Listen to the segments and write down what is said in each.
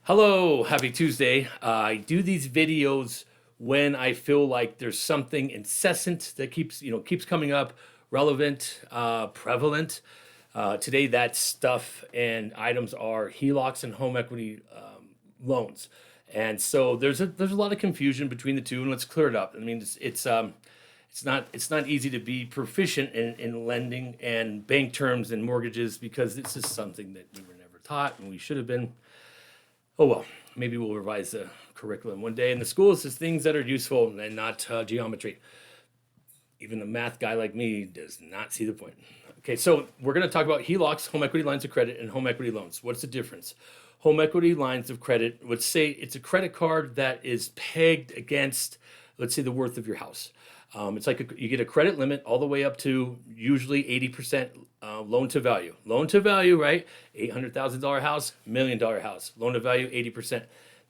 Hello, happy Tuesday. I do these videos when I feel like there's something incessant that keeps coming up, relevant, prevalent. Today, that stuff and items are HELOCs and home equity loans, and so there's a lot of confusion between the two, and let's clear it up. I mean, it's not easy to be proficient in lending and bank terms and mortgages because this is something that we were never taught and we should have been. Oh well, maybe we'll revise the curriculum one day in the schools. It's things that are useful and not geometry. Even a math guy like me does not see the point. Okay, so we're going to talk about HELOCs, home equity lines of credit, and home equity loans. What's the difference? Home equity lines of credit, let's say it's a credit card that is pegged against, let's say, the worth of your house. It's like you get a credit limit all the way up to usually 80% loan to value. Loan to value, right? $800,000 house, $1 million house. Loan to value, 80%.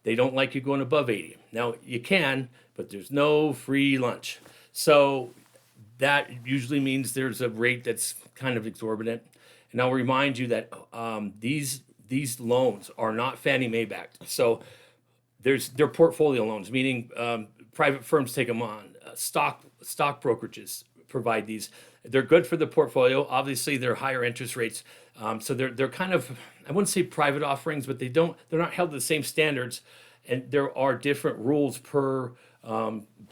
They don't like you going above 80. Now, you can, but there's no free lunch. So that usually means there's a rate that's kind of exorbitant. And I'll remind you that these loans are not Fannie Mae backed. So they're portfolio loans, meaning private firms take them on. Stock brokerages provide these. They're good for the portfolio. Obviously, they're higher interest rates, so they're kind of, I wouldn't say private offerings, but they're not held to the same standards, and there are different rules per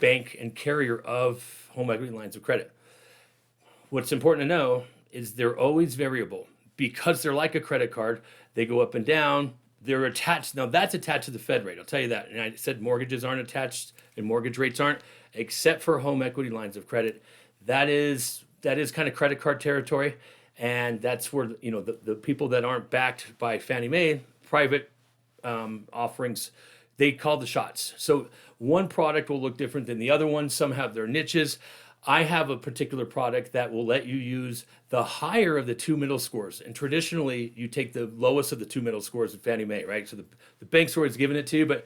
bank and carrier of home equity lines of credit. What's important to know is they're always variable because they're like a credit card. They go up and down. They're attached. Now that's attached to the Fed rate. I'll tell you that. And I said mortgages aren't attached and mortgage rates aren't, except for home equity lines of credit. That is kind of credit card territory, and that's where the people that aren't backed by Fannie Mae, private offerings, they call the shots. So one product will look different than the other one. Some have their niches. I have a particular product that will let you use the higher of the two middle scores. And traditionally, you take the lowest of the two middle scores of Fannie Mae, right? So the bank's always giving it to you, but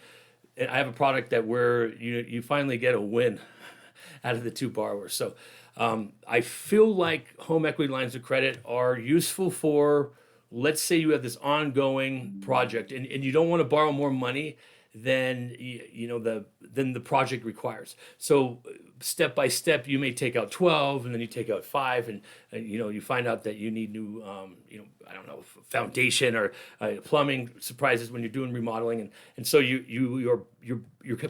I have a product that where you finally get a win out of the two borrowers. So I feel like home equity lines of credit are useful for, let's say you have this ongoing project and you don't want to borrow more money than than the project requires. So step by step, you may take out 12 and then you take out 5 and you find out that you need new I don't know, foundation or plumbing surprises when you're doing remodeling, and so you're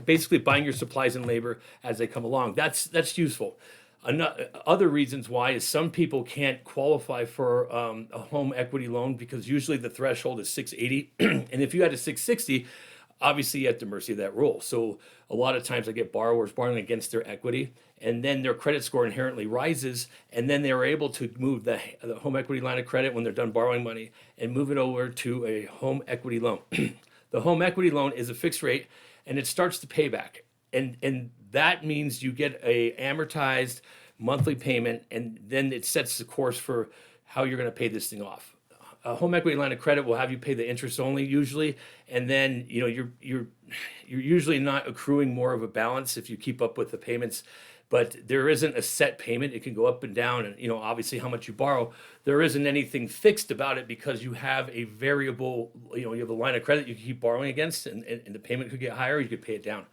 basically buying your supplies and labor as they come along. That's useful. Other reasons why is some people can't qualify for a home equity loan because usually the threshold is 680, and if you had a 660, obviously you're at the mercy of that rule. So a lot of times I get borrowers borrowing against their equity, and then their credit score inherently rises, and then they're able to move the home equity line of credit when they're done borrowing money and move it over to a home equity loan. The home equity loan is a fixed rate, and it starts to pay back. And that means you get a amortized monthly payment, and then it sets the course for how you're going to pay this thing off. A home equity line of credit will have you pay the interest only usually, and then you're usually not accruing more of a balance if you keep up with the payments. But there isn't a set payment; it can go up and down, and obviously how much you borrow. There isn't anything fixed about it because you have a variable. You have a line of credit you can keep borrowing against, and the payment could get higher. You could pay it down.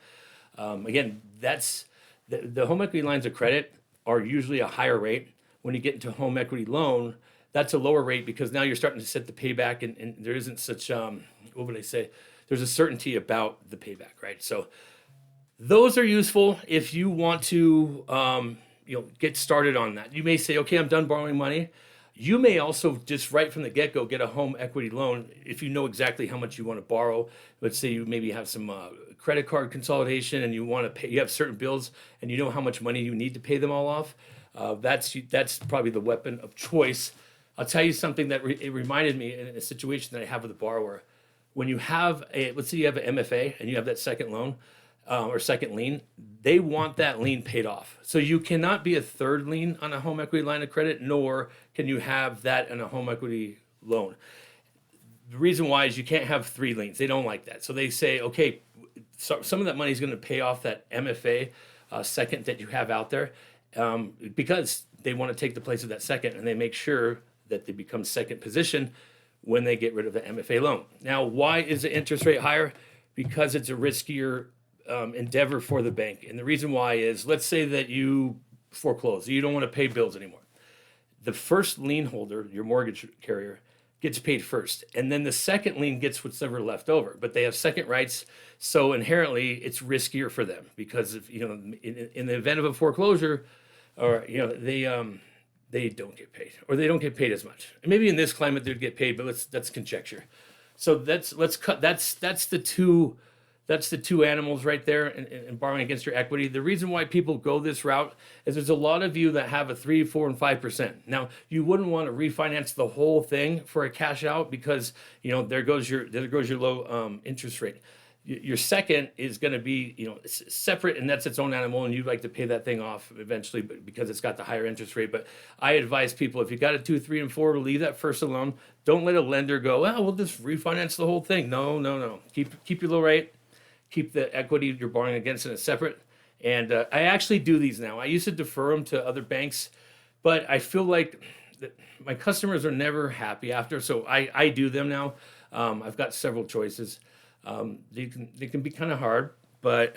Again, that's the home equity lines of credit are usually a higher rate. When you get into home equity loan, that's a lower rate because now you're starting to set the payback, and there isn't such what would I say? There's a certainty about the payback, right? So those are useful if you want to get started on that. You may say, okay, I'm done borrowing money. You may also just right from the get-go get a home equity loan if you know exactly how much you want to borrow. Let's say you maybe have some credit card consolidation and you want to pay. You have certain bills and you know how much money you need to pay them all off. That's probably the weapon of choice. I'll tell you something that it reminded me in a situation that I have with a borrower. When you have let's say you have an MFA and you have that second loan or second lien, they want that lien paid off. So you cannot be a third lien on a home equity line of credit, nor can you have that in a home equity loan. The reason why is you can't have three liens. They don't like that. So they say, okay, so some of that money is going to pay off that MFA second that you have out there because they want to take the place of that second, and they make sure that they become second position when they get rid of the MFA loan. Now, why is the interest rate higher? Because it's a riskier endeavor for the bank. And the reason why is, let's say that you foreclose, you don't want to pay bills anymore. The first lien holder, your mortgage carrier, gets paid first, and then the second lien gets what's ever left over. But they have second rights, so inherently it's riskier for them, because if in the event of a foreclosure, or they don't get paid, or they don't get paid as much. And maybe in this climate they'd get paid, but that's conjecture. So that's the two animals right there, and borrowing against your equity. The reason why people go this route is there's a lot of you that have a 3, 4, and 5%. Now, you wouldn't want to refinance the whole thing for a cash out, because there goes your low interest rate. Your second is going to be separate, and that's its own animal, and you'd like to pay that thing off eventually, but because it's got the higher interest rate. But I advise people, if you got a 2, 3, and 4, to leave that first alone. Don't let a lender go, well, we'll just refinance the whole thing. No. Keep your low rate. Keep the equity you're borrowing against in a separate. And I actually do these now. I used to defer them to other banks, but I feel like my customers are never happy after, so I do them now. I've got several choices. They can be kind of hard, but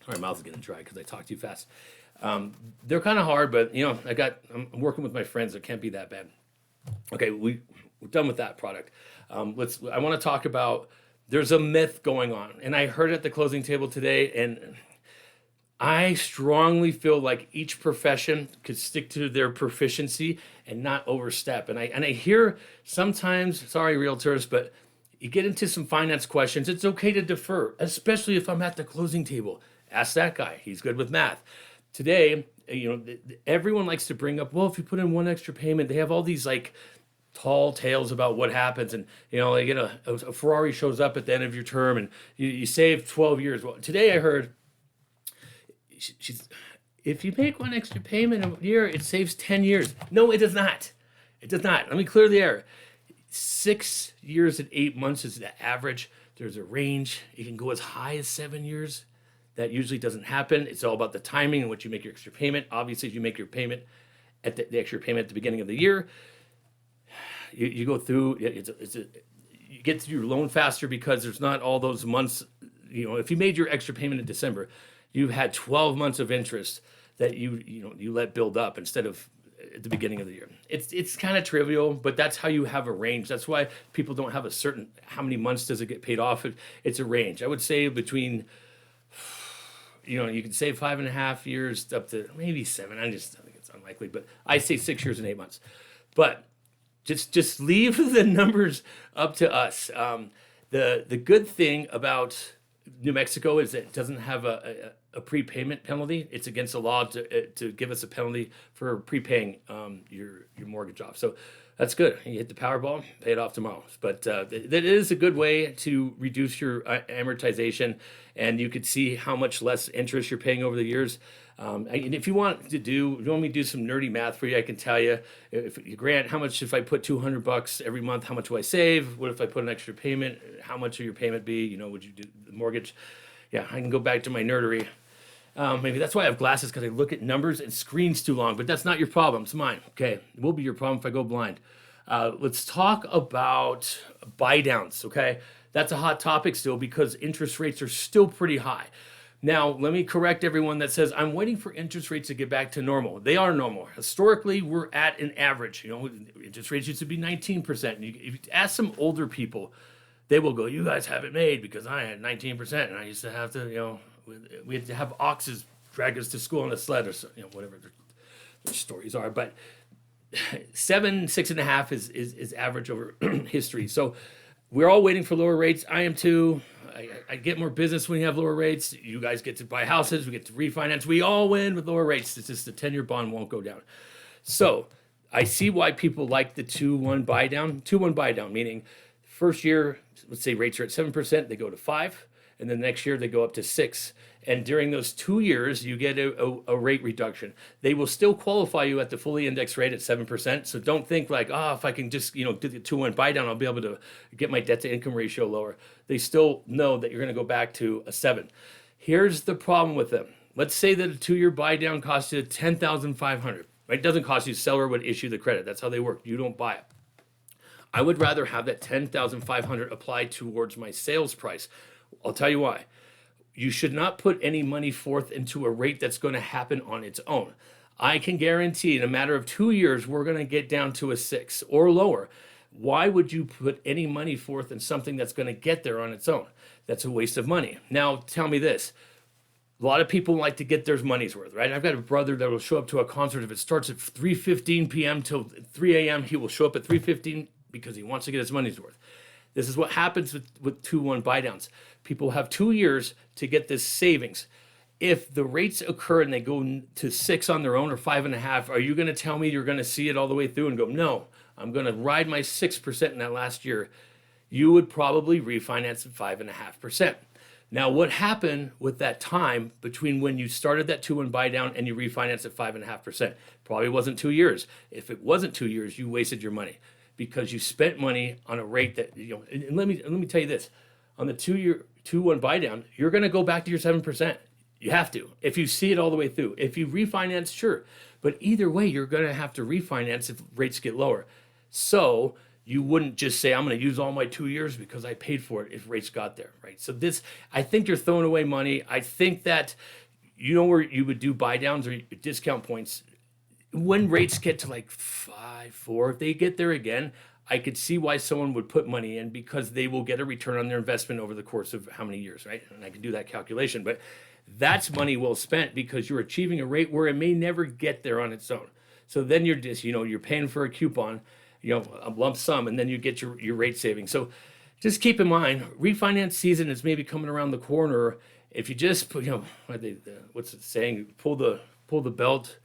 my mouth is getting dry because I talk too fast. They're kind of hard, but I'm working with my friends. It can't be that bad. Okay, we're done with that product. I want to talk about. There's a myth going on, and I heard it at the closing table today, and I strongly feel like each profession could stick to their proficiency and not overstep. And I hear sometimes, sorry, realtors, but you get into some finance questions, it's okay to defer, especially if I'm at the closing table. Ask that guy. He's good with math. Today, everyone likes to bring up, well, if you put in one extra payment, they have all these tall tales about what happens, and they get a Ferrari shows up at the end of your term, and you save 12 years. Well, today I heard if you make one extra payment a year, it saves 10 years. No, it does not. It does not. Let me clear the air. 6 years and 8 months is the average. There's a range. It can go as high as 7 years. That usually doesn't happen. It's all about the timing and what you make your extra payment. Obviously, if you make your payment at the extra payment at the beginning of the year, you go through, you get through your loan faster, because there's not all those months. If you made your extra payment in December, you've had 12 months of interest that you let build up instead of at the beginning of the year. It's kind of trivial, but that's how you have a range. That's why people don't have a certain, how many months does it get paid off? It's a range. I would say between, you can say 5.5 years up to maybe 7. I think it's unlikely, but I say 6 years and 8 months. But just leave the numbers up to us. The good thing about New Mexico is that it doesn't have a prepayment penalty. It's against the law to give us a penalty for prepaying your mortgage off. So that's good. You hit the Powerball, pay it off tomorrow. But that is a good way to reduce your amortization, and you could see how much less interest you're paying over the years. And if you want me to do some nerdy math for you, I can tell you, how much if I put $200 every month, how much will I save? What if I put an extra payment? How much will your payment be? Would you do the mortgage? Yeah, I can go back to my nerdery. Maybe that's why I have glasses, because I look at numbers and screens too long, but that's not your problem. It's mine. Okay. It will be your problem if I go blind. Let's talk about buy downs. Okay. That's a hot topic still, because interest rates are still pretty high. Now, let me correct everyone that says, I'm waiting for interest rates to get back to normal. They are normal. Historically, we're at an average. Interest rates used to be 19%. And if you ask some older people, they will go, you guys have it made, because I had 19%, and I used to have to, we had to have oxes drag us to school on a sled, or whatever their stories are. But 7, 6.5 is average over history. So we're all waiting for lower rates. I am too. I get more business when you have lower rates. You guys get to buy houses. We get to refinance. We all win with lower rates. It's just the 10-year bond won't go down. So I see why people like the 2-1 buy down. 2-1 buy down, meaning first year, let's say rates are at 7%, they go to 5, and then next year they go up to 6. And during those 2 years, you get a rate reduction. They will still qualify you at the fully indexed rate at 7%. So don't think like, if I can just do the 2-1 buy down, I'll be able to get my debt to income ratio lower. They still know that you're going to go back to a 7. Here's the problem with them. Let's say that a 2-year buy down costs you $10,500. right? It doesn't cost you. Seller would issue the credit. That's how they work. You don't buy it. I would rather have that $10,500 applied towards my sales price. I'll tell you why. You should not put any money forth into a rate that's going to happen on its own. I can guarantee in a matter of 2 years, we're going to get down to a 6 or lower. Why would you put any money forth in something that's going to get there on its own? That's a waste of money. Now, tell me this. A lot of people like to get their money's worth, right? I've got a brother that will show up to a concert. If it starts at 3:15 p.m. till 3 a.m., he will show up at 3:15 because he wants to get his money's worth. This is what happens with 2-1 buy downs. People have 2 years to get this savings. If the rates occur and they go to 6 on their own or 5.5, are you going to tell me you're going to see it all the way through and go, no, I'm going to ride my 6% in that last year? You would probably refinance at 5.5%. Now, what happened with that time between when you started that 2-1 buy down and you refinanced at 5.5%? Probably wasn't 2 years. If it wasn't 2 years, you wasted your money because you spent money on a rate that, and let me tell you this, on the 2-1 buy down, you're going to go back to your 7%. You have to, if you see it all the way through. If you refinance, sure. But either way, you're going to have to refinance if rates get lower. So you wouldn't just say, I'm going to use all my 2 years because I paid for it if rates got there, right? So this, I think you're throwing away money. I think that, where you would do buy downs or discount points, when rates get to like 5, 4, if they get there again, I could see why someone would put money in because they will get a return on their investment over the course of how many years, right? And I can do that calculation, but that's money well spent because you're achieving a rate where it may never get there on its own. So then you're just, you're paying for a coupon, a lump sum, and then you get your rate saving. So just keep in mind, refinance season is maybe coming around the corner. If you just put, what's it saying? Pull the belt,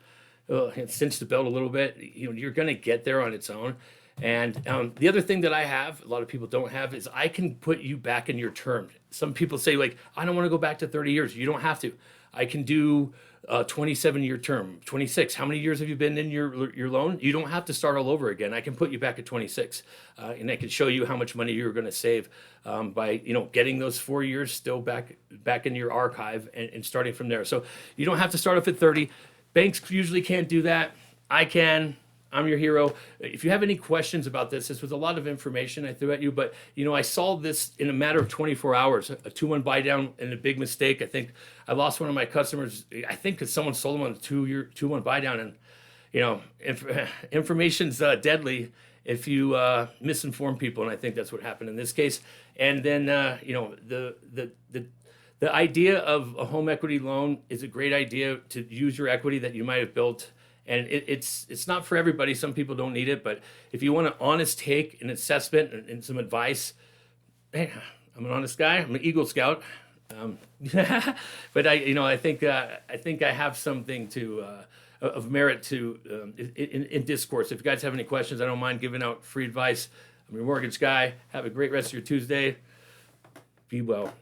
cinch the belt a little bit. You're going to get there on its own. And the other thing that I have, a lot of people don't have, is I can put you back in your term. Some people say, like, I don't want to go back to 30 years. You don't have to. I can do a 27-year term, 26. How many years have you been in your loan? You don't have to start all over again. I can put you back at 26. And I can show you how much money you're going to save by, getting those 4 years still back in your archive and starting from there. So you don't have to start off at 30. Banks usually can't do that. I can. I'm your hero. If you have any questions about this was a lot of information I threw at you, but I solved this in a matter of 24 hours. A 2-1 buy down and a big mistake. I think I lost one of my customers. I think because someone sold them on the 2-1 buy down, and information's deadly if you misinform people, and I think that's what happened in this case. And then the idea of a home equity loan is a great idea to use your equity that you might have built. And it's not for everybody. Some people don't need it, but if you want an honest take, an assessment, and some advice, hey, I'm an honest guy. I'm an Eagle Scout, but I think I have something of merit to in discourse. If you guys have any questions, I don't mind giving out free advice. I'm your mortgage guy. Have a great rest of your Tuesday. Be well.